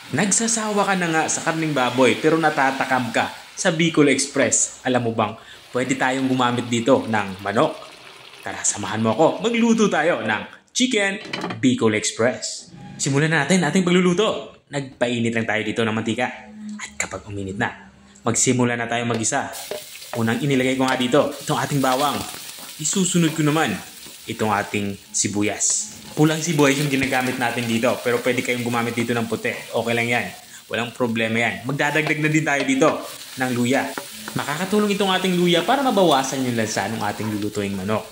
Nagsasawa ka na nga sa karning baboy pero natatakam ka sa Bicol Express. Alam mo bang pwede tayong gumamit dito ng manok? Tara, samahan mo ako. Magluto tayo ng Chicken Bicol Express. Simulan na natin ating pagluluto. Nagpainit lang tayo dito ng mantika. At kapag uminit na, magsimula na tayo mag-isa. Unang inilagay ko nga dito, itong ating bawang. Isusunod ko naman itong ating sibuyas. Pulang sibuyas yung ginagamit natin dito, pero pwede kayong gumamit dito ng puti. Okay lang yan. Walang problema yan. Magdadagdag na din tayo dito ng luya. Makakatulong itong ating luya para mabawasan yung lansa ng ating lulutuing manok.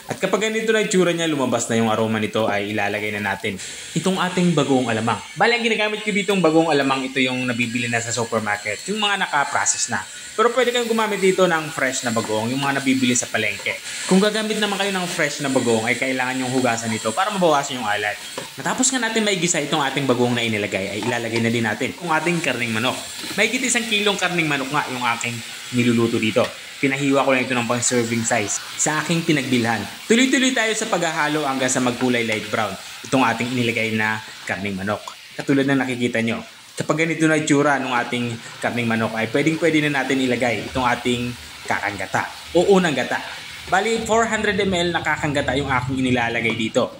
At kapag ganito na itsura niya, lumabas na yung aroma nito, ay ilalagay na natin itong ating bagoong alamang. Bali, ang ginagamit ko ditong bagoong alamang, ito yung nabibili na sa supermarket, yung mga naka-process na. Pero pwede kayong gumamit dito ng fresh na bagoong, yung mga nabibili sa palengke. Kung gagamit naman kayo ng fresh na bagoong, ay kailangan yung hugasan nito para mabawasan yung alat. Matapos nga natin maigisa itong ating bagoong na inilagay, ay ilalagay na din natin yung ating karning manok. Mahigit 1 kilong karning manok nga yung aking niluluto dito. Pinahiwa ko lang ito ng pang-serving size sa aking pinagbilhan. Tuloy-tuloy tayo sa paghahalo hanggang sa magkulay light brown itong ating inilagay na karning manok. Katulad na nakikita nyo, kapag ganito na itsura ng ating karning manok, ay pwede na natin ilagay itong ating kakang gata o unang gata. Bali, 400 ml na kakang gata yung aking inilalagay dito.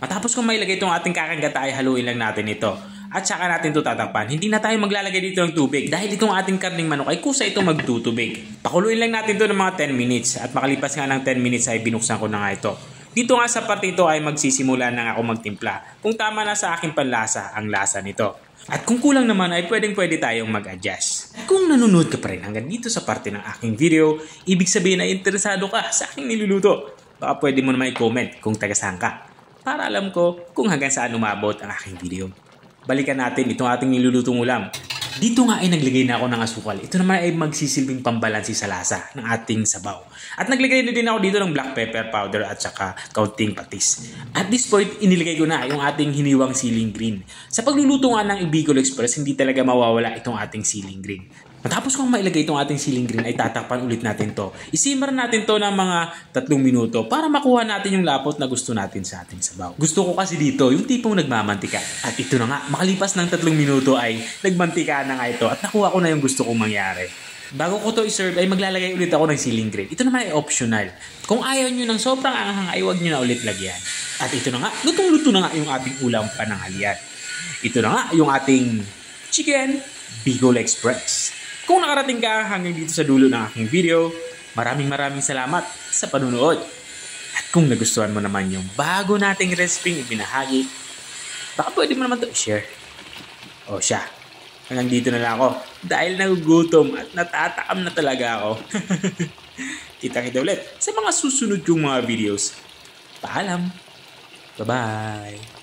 Matapos kung mailagay itong ating kakang gata, ay haluin lang natin ito. At saka natin ito tatakpan. Hindi na tayo maglalagay dito ng tubig dahil itong ating karning manok ay kusa itong magtutubig. Pakuluin lang natin ito ng mga 10 minutes at makalipas nga ng 10 minutes ay binuksan ko na nga ito. Dito nga sa parte ito ay magsisimula na ako magtimpla kung tama na sa aking panlasa ang lasa nito. At kung kulang naman ay pwede tayong mag-adjust. Kung nanonood ka pa rin hanggang dito sa parte ng aking video, ibig sabihin na interesado ka sa aking niluluto. Baka pwede mo naman i-comment kung taga-saan ka para alam ko kung hanggang saan umabot ang aking video. Balikan natin itong ating nilulutong ulam. Dito nga ay naglagay na ako ng asukal. Ito naman ay magsisilbing pambalansi sa lasa ng ating sabaw. At naglagay na din ako dito ng black pepper powder at saka kaunting patis. At this point, inilagay ko na yung ating hiniwang siling green. Sa pagluluto nga ng Bicol Express, hindi talaga mawawala itong ating siling green. Matapos kong mailagay itong ating siling green ay tatakpan ulit natin to. Isimmer natin to ng mga 3 minuto para makuha natin yung lapot na gusto natin sa ating sabaw. Gusto ko kasi dito yung tipong nagmamantika. At ito na nga, makalipas ng 3 minuto ay nagmantika na nga ito at nakuha ko na yung gusto kong mangyari. Bago ko to i-serve ay maglalagay ulit ako ng siling green. Ito naman ay optional. Kung ayaw nyo ng sobrang anghang ay huwag nyo na ulit lagyan. At ito na nga, lutong-luto na nga yung ating ulam pananghalian. Ito na nga yung ating Chicken Bicol Express. Kung nakarating ka hanggang dito sa dulo ng aking video, maraming salamat sa panunood. At kung nagustuhan mo naman yung bago nating recipe ibinahagi, baka pwede mo naman ito i-share. O siya, hanggang dito na lang ako dahil nagugutom at natatakam na talaga ako. Kita-kita ulit sa mga susunod kong mga videos. Paalam! Bye-bye!